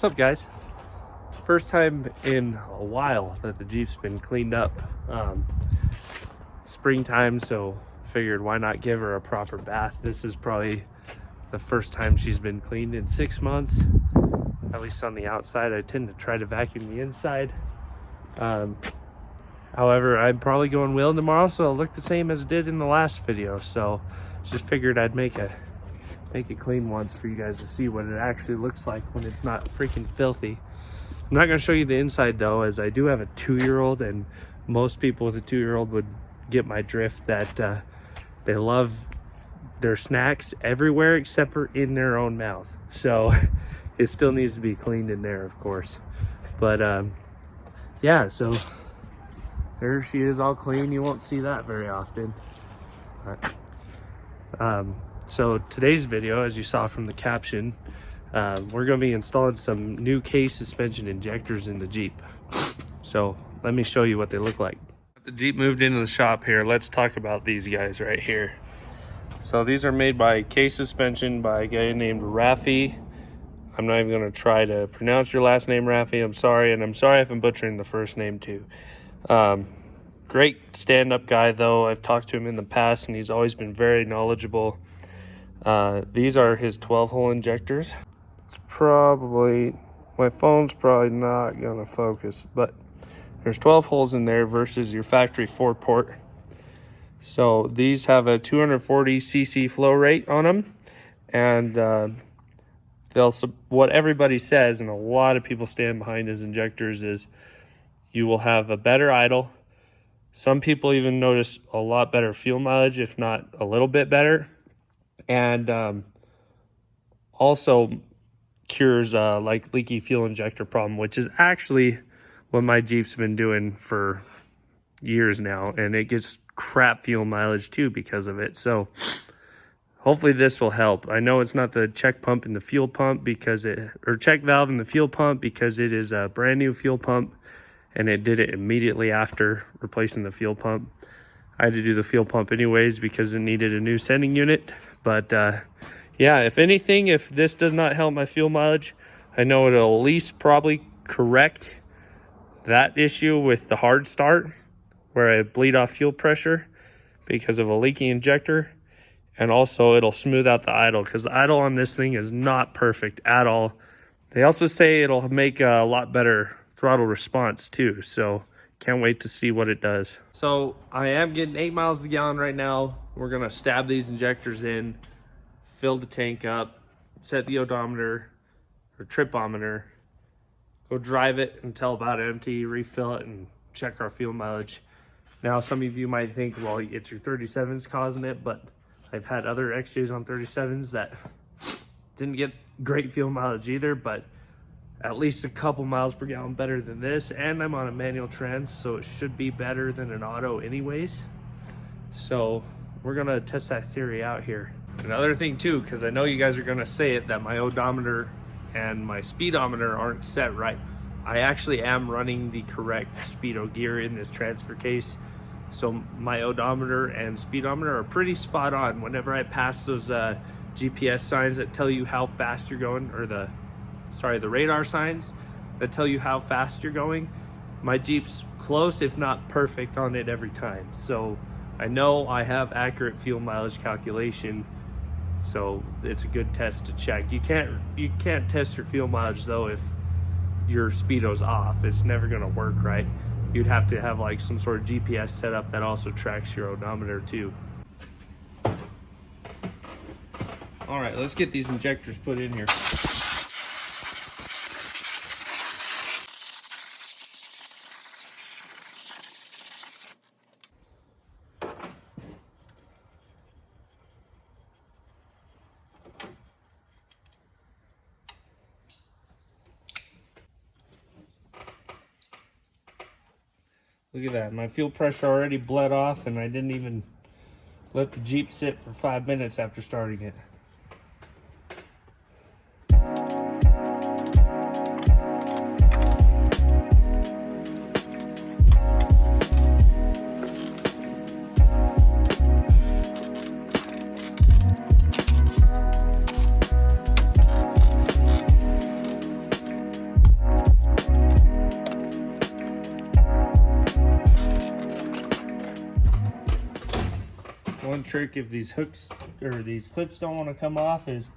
What's up, guys? First time in a while that the Jeep's been cleaned up. Springtime, so figured why not give her a proper bath. This is probably the first time she's been cleaned in 6 months, at least on the outside. I tend to try to vacuum the inside. However, I'm probably going wheeling tomorrow, so it'll look the same as it did in the last video. So just figured I'd make it clean once for you guys to see what it actually looks like when it's not freaking filthy. I'm not going to show you the inside though, as I do have a 2-year-old, and most people with a 2-year-old would get my drift that they love their snacks everywhere except for in their own mouth. So it still needs to be cleaned in there, of course. But yeah, so there she is, all clean. You won't see that very often. So today's video, as you saw from the caption, we're going to be installing some new case suspension injectors in the Jeep. So let me show you what they look like. The Jeep moved into the shop here. Let's talk about these guys right here. So these are made by case suspension by a guy named Rafi. I'm not even going to try to pronounce your last name, Rafi. I'm sorry, and I'm sorry if I'm butchering the first name too. Great stand-up guy though. I've talked to him in the past and he's always been very knowledgeable. These are his 12-hole injectors. It's probably, my phone's probably not gonna focus, but there's 12 holes in there versus your factory 4-port. So these have a 240 cc flow rate on them, and what everybody says, and a lot of people stand behind his injectors, is you will have a better idle. Some people even notice a lot better fuel mileage, if not a little bit better. And also cures like leaky fuel injector problem, which is actually what my Jeep's been doing for years now, and it gets crap fuel mileage too because of it. So hopefully this will help. I know it's not the check pump in the fuel pump or check valve in the fuel pump, because it is a brand new fuel pump and it did it immediately after replacing the fuel pump. I had to do the fuel pump anyways because it needed a new sending unit. But yeah, if anything, if this does not help my fuel mileage, I know it'll at least probably correct that issue with the hard start where I bleed off fuel pressure because of a leaky injector. And also it'll smooth out the idle, because the idle on this thing is not perfect at all. They also say it'll make a lot better throttle response too, so can't wait to see what it does. So I am getting 8 miles a gallon right now. We're gonna stab these injectors in, fill the tank up, set the odometer or tripometer, go drive it until about empty, refill it, and check our fuel mileage. Now some of you might think, well, it's your 37s causing it, but I've had other XJs on 37s that didn't get great fuel mileage either, but at least a couple miles per gallon better than this. And I'm on a manual trans, so it should be better than an auto anyways. So we're gonna test that theory out here. Another thing too, because I know you guys are gonna say it, that my odometer and my speedometer aren't set right. I actually am running the correct speedo gear in this transfer case. So my odometer and speedometer are pretty spot on. Whenever I pass those GPS signs that tell you how fast you're going, or the radar signs that tell you how fast you're going, my Jeep's close, if not perfect, on it every time. So I know I have accurate fuel mileage calculation, so it's a good test to check. You can't test your fuel mileage though if your speedo's off. It's never gonna work right. You'd have to have like some sort of GPS setup that also tracks your odometer too. All right, let's get these injectors put in here. Look at that, my fuel pressure already bled off, and I didn't even let the Jeep sit for 5 minutes after starting it. trick if these hooks or these clips don't want to come off is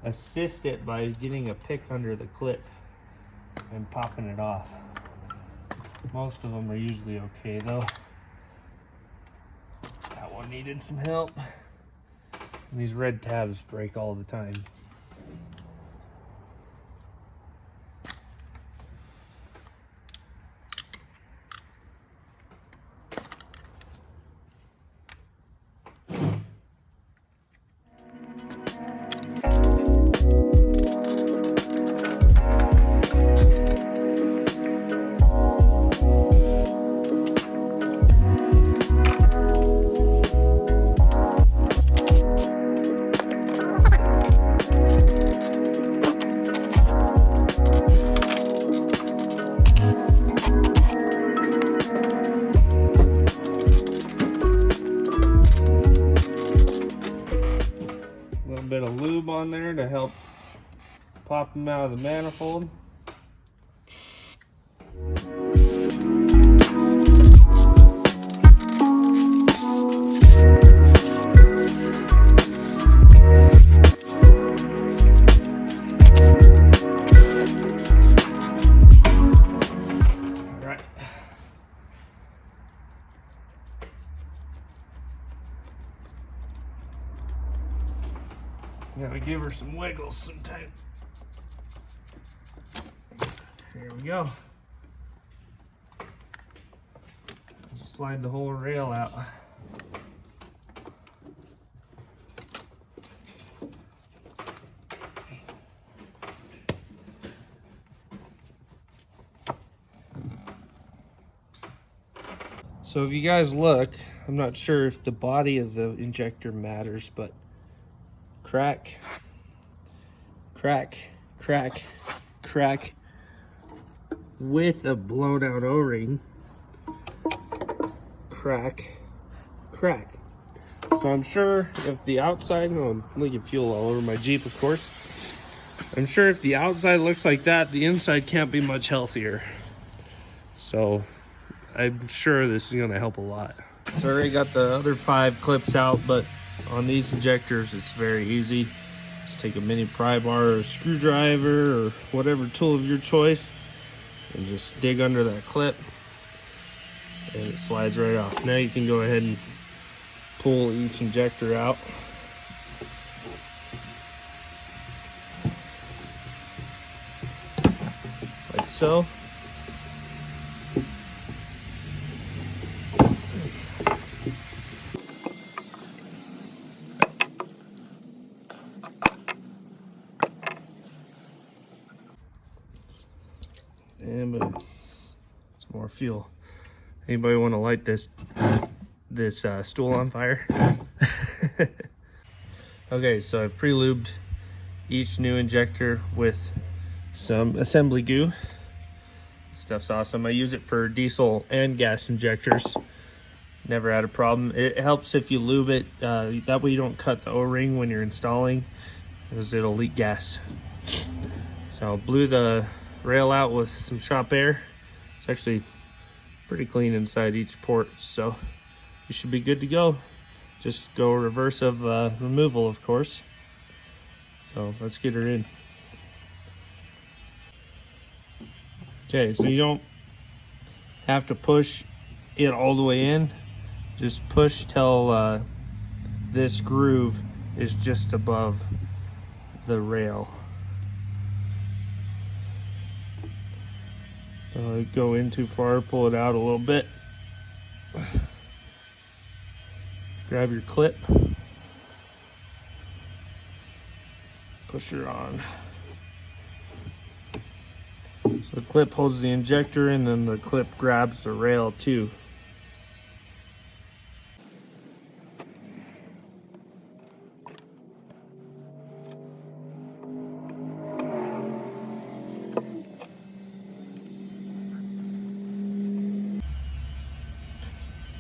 assist it by getting a pick under the clip and popping it off. Most of them are usually okay though. That one needed some help. And these red tabs break all the time. Bit of lube on there to help pop them out of the manifold. All right. Gotta give her some wiggles sometimes. Here we go. Just slide the whole rail out. So if you guys look, I'm not sure if the body of the injector matters, but crack, crack, crack, crack with a blown out O-ring, crack, crack. So I'm sure if the outside, oh, I'm leaking fuel all over my Jeep, of course. I'm sure if the outside looks like that, the inside can't be much healthier. So I'm sure this is gonna help a lot. So I already got the other 5 clips out, but on these injectors, it's very easy. Just take a mini pry bar or a screwdriver or whatever tool of your choice and just dig under that clip and it slides right off. Now you can go ahead and pull each injector out. Like so. And it's more fuel. Anybody want to light this stool on fire? Okay, so I've pre-lubed each new injector with some assembly goo. Stuff's awesome. I use it for diesel and gas injectors. Never had a problem. It helps if you lube it. That way you don't cut the O-ring when you're installing, because it'll leak gas. So I blew the rail out with some shop air. It's actually pretty clean inside each port, so you should be good to go. Just go reverse of removal, of course. So let's get her in. Okay, so you don't have to push it all the way in. Just push till this groove is just above the rail. Go in too far, pull it out a little bit. Grab your clip, push her on. So the clip holds the injector and then the clip grabs the rail too.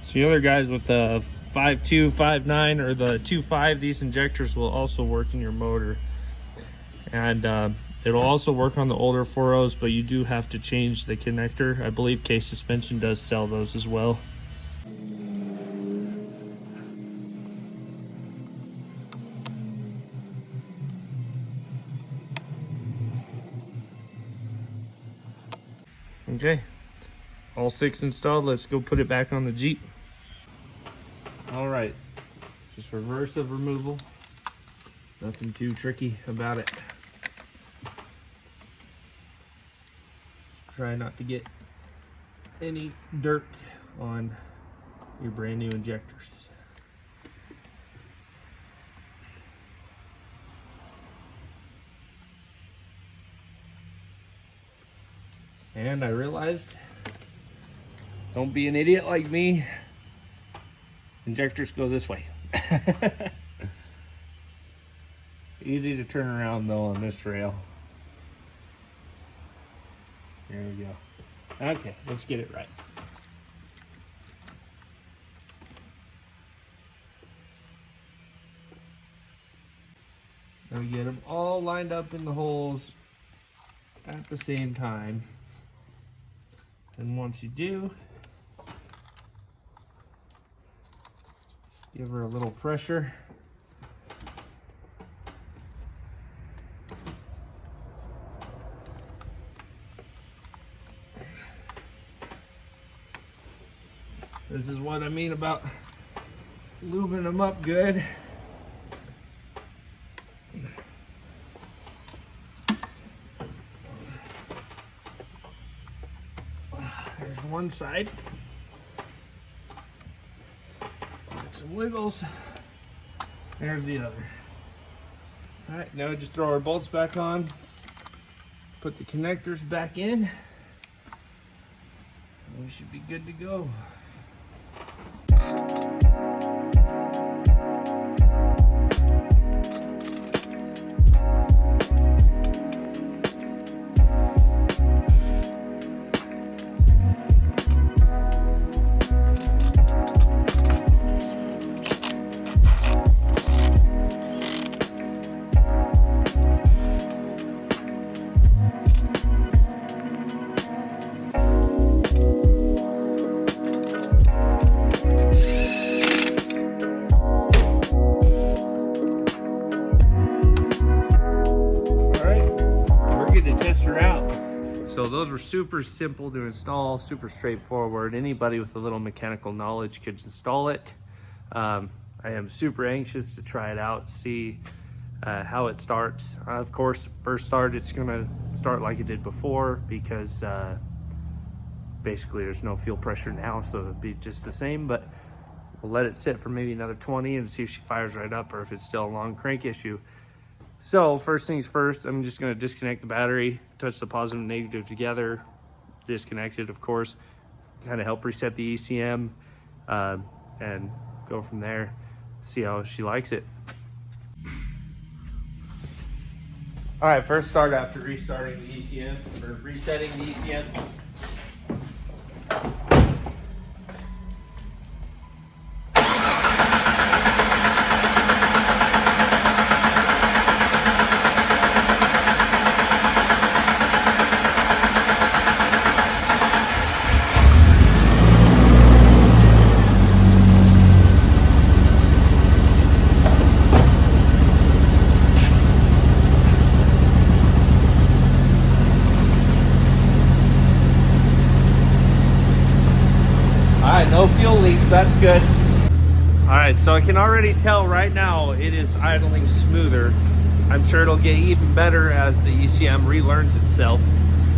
So the other guys with the 5.2, 5.9 or the 2.5, these injectors will also work in your motor. And it'll also work on the older 4.0s, but you do have to change the connector. I believe Case Suspension does sell those as well. Okay, all 6 installed. Let's go put it back on the Jeep. All right, just reverse of removal. Nothing too tricky about it. Just try not to get any dirt on your brand new injectors. And I realized, don't be an idiot like me. Injectors go this way. Easy to turn around though on this rail. There we go. Okay, let's get it right. Now we get them all lined up in the holes at the same time. And once you do, just give her a little pressure. This is what I mean about lubing them up good. There's one side. Get some wiggles. There's the other. All right, now just throw our bolts back on. Put the connectors back in. And we should be good to go. So those were super simple to install, super straightforward. Anybody with a little mechanical knowledge could install it. I am super anxious to try it out, see how it starts. Of course, first start, it's gonna start like it did before because basically there's no fuel pressure now, so it'll be just the same, but we'll let it sit for maybe another 20 and see if she fires right up or if it's still a long crank issue. So first things first, I'm just going to disconnect the battery, touch the positive and negative together, disconnect it of course, kind of help reset the ECM, and go from there, see how she likes it. All right, first start after restarting the ECM, or resetting the ECM. No fuel leaks, that's good. All right, so I can already tell right now it is idling smoother. I'm sure it'll get even better as the ECM relearns itself.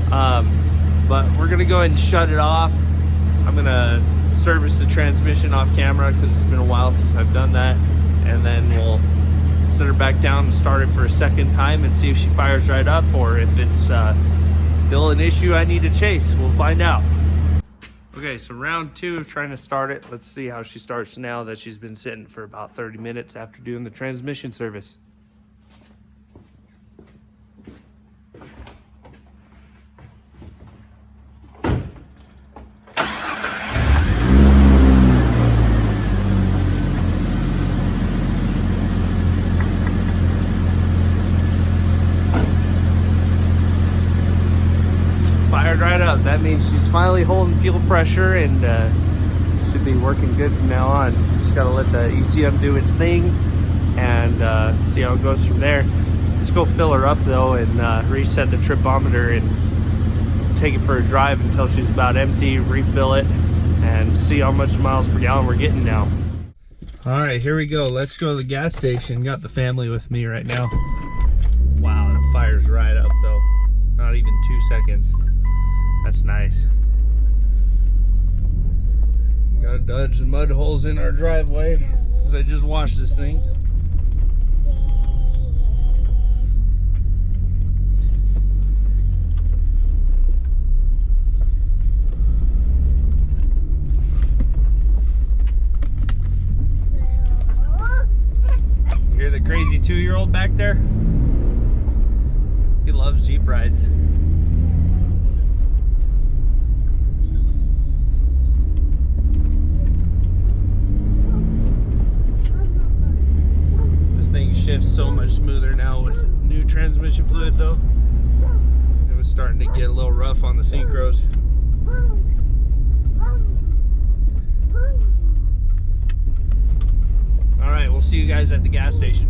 But we're gonna go ahead and shut it off. I'm gonna service the transmission off camera because it's been a while since I've done that. And then we'll set her back down and start it for a second time and see if she fires right up or if it's still an issue I need to chase. We'll find out. Okay, so round 2 of trying to start it. Let's see how she starts now that she's been sitting for about 30 minutes after doing the transmission service. Fired right up. That means she's finally holding fuel pressure and should be working good from now on. Just gotta let the ECM do its thing and see how it goes from there. Let's go fill her up though and reset the tripometer and take it for a drive until she's about empty, refill it, and see how much miles per gallon we're getting now. All right, here we go. Let's go to the gas station. Got the family with me right now. Wow, it fires right up though. Not even 2 seconds. That's nice. Gotta dodge the mud holes in our driveway since I just washed this thing. You hear the crazy 2-year-old back there? He loves Jeep rides. Thing shifts so much smoother now with new transmission fluid though. It was starting to get a little rough on the synchros. All right, we'll see you guys at the gas station.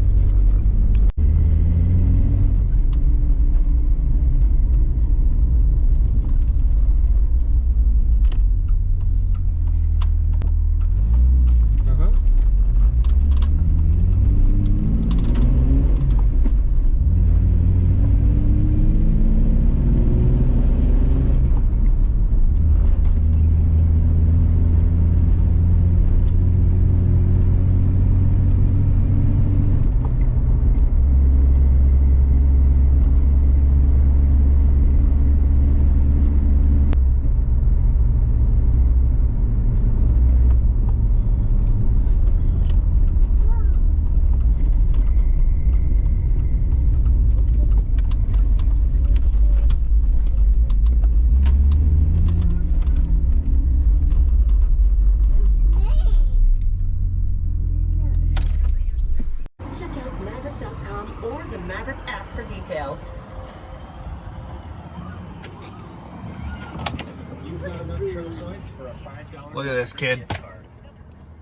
Look at this kid.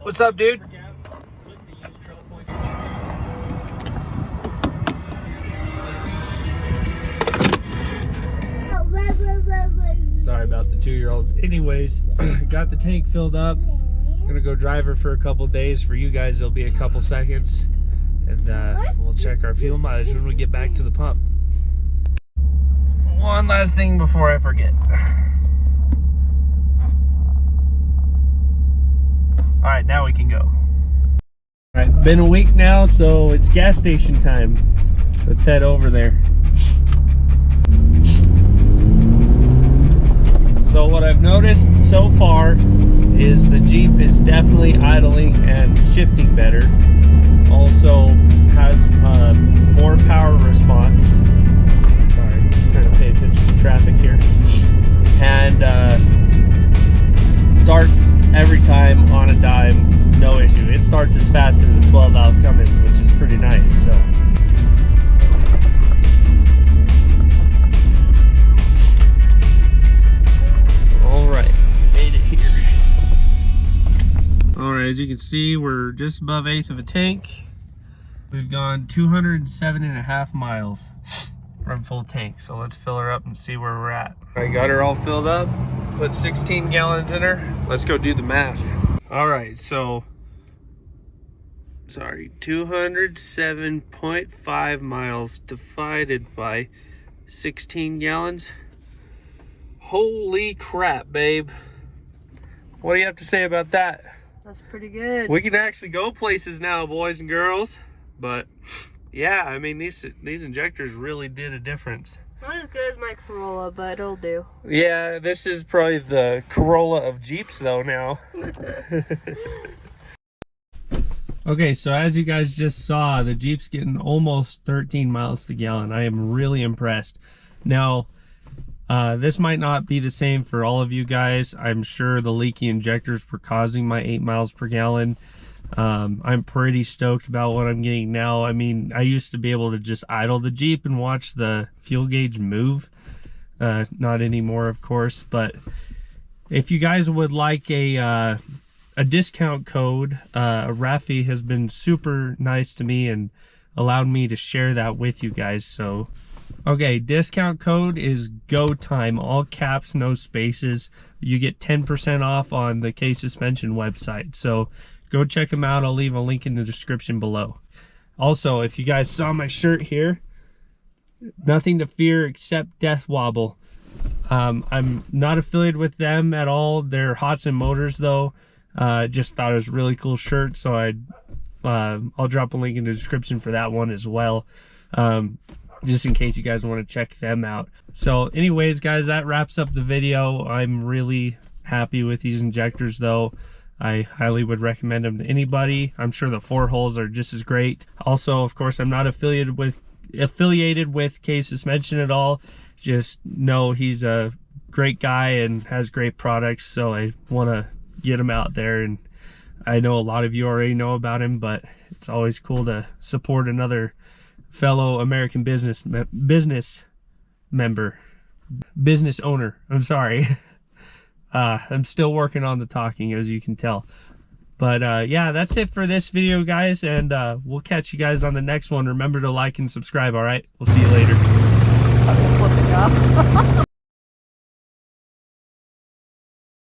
What's up, dude? Sorry about the 2-year-old. Anyways, got the tank filled up. Gonna go drive her for a couple days. For you guys, it'll be a couple seconds. And we'll check our fuel mileage when we get back to the pump. One last thing before I forget. All right, now we can go. All right, been a week now, so it's gas station time. Let's head over there. So what I've noticed so far is the Jeep is definitely idling and shifting better. Also has more power response. Sorry, trying to pay attention to traffic here. And starts every time on a dime, no issue. It starts as fast as a 12-valve Cummins, which is pretty nice. So. All right, made it here. All right, as you can see, we're just above 1/8 of a tank. We've gone 207.5 miles from full tank. So let's fill her up and see where we're at. I got her all filled up. Put 16 gallons in her. Let's go do the math. All right, so, sorry, 207.5 miles divided by 16 gallons. Holy crap, babe. What do you have to say about that? That's pretty good. We can actually go places now, boys and girls. But yeah, I mean, these injectors really did a difference. Not as good as my Corolla, but it'll do. Yeah, this is probably the Corolla of Jeeps though now. Okay, so as you guys just saw, the Jeep's getting almost 13 miles to the gallon. I am really impressed. Now, this might not be the same for all of you guys. I'm sure the leaky injectors were causing my 8 miles per gallon. I'm pretty stoked about what I'm getting now. I mean, I used to be able to just idle the Jeep and watch the fuel gauge move. Not anymore, of course, but if you guys would like a discount code, Rafi has been super nice to me and allowed me to share that with you guys. So Okay, discount code is GOTIME, all caps, no spaces. You get 10% off on the K Suspension website. So go check them out. I'll leave a link in the description below. Also, if you guys saw my shirt here, nothing to fear except death wobble. I'm not affiliated with them at all. They're Hodson Motors though. Just thought it was a really cool shirt, so I'll drop a link in the description for that one as well. Just in case you guys want to check them out. So anyways, guys, that wraps up the video. I'm really happy with these injectors though. I highly would recommend them to anybody. I'm sure the 4 holes are just as great. Also, of course, I'm not affiliated with K Suspension at all. Just know he's a great guy and has great products, so I want to get him out there. And I know a lot of you already know about him, but it's always cool to support another fellow American business owner. I'm sorry. I'm still working on the talking, as you can tell. But yeah, that's it for this video, guys, and we'll catch you guys on the next one. Remember to like and subscribe. All right, we'll see you later. I'm just looking up.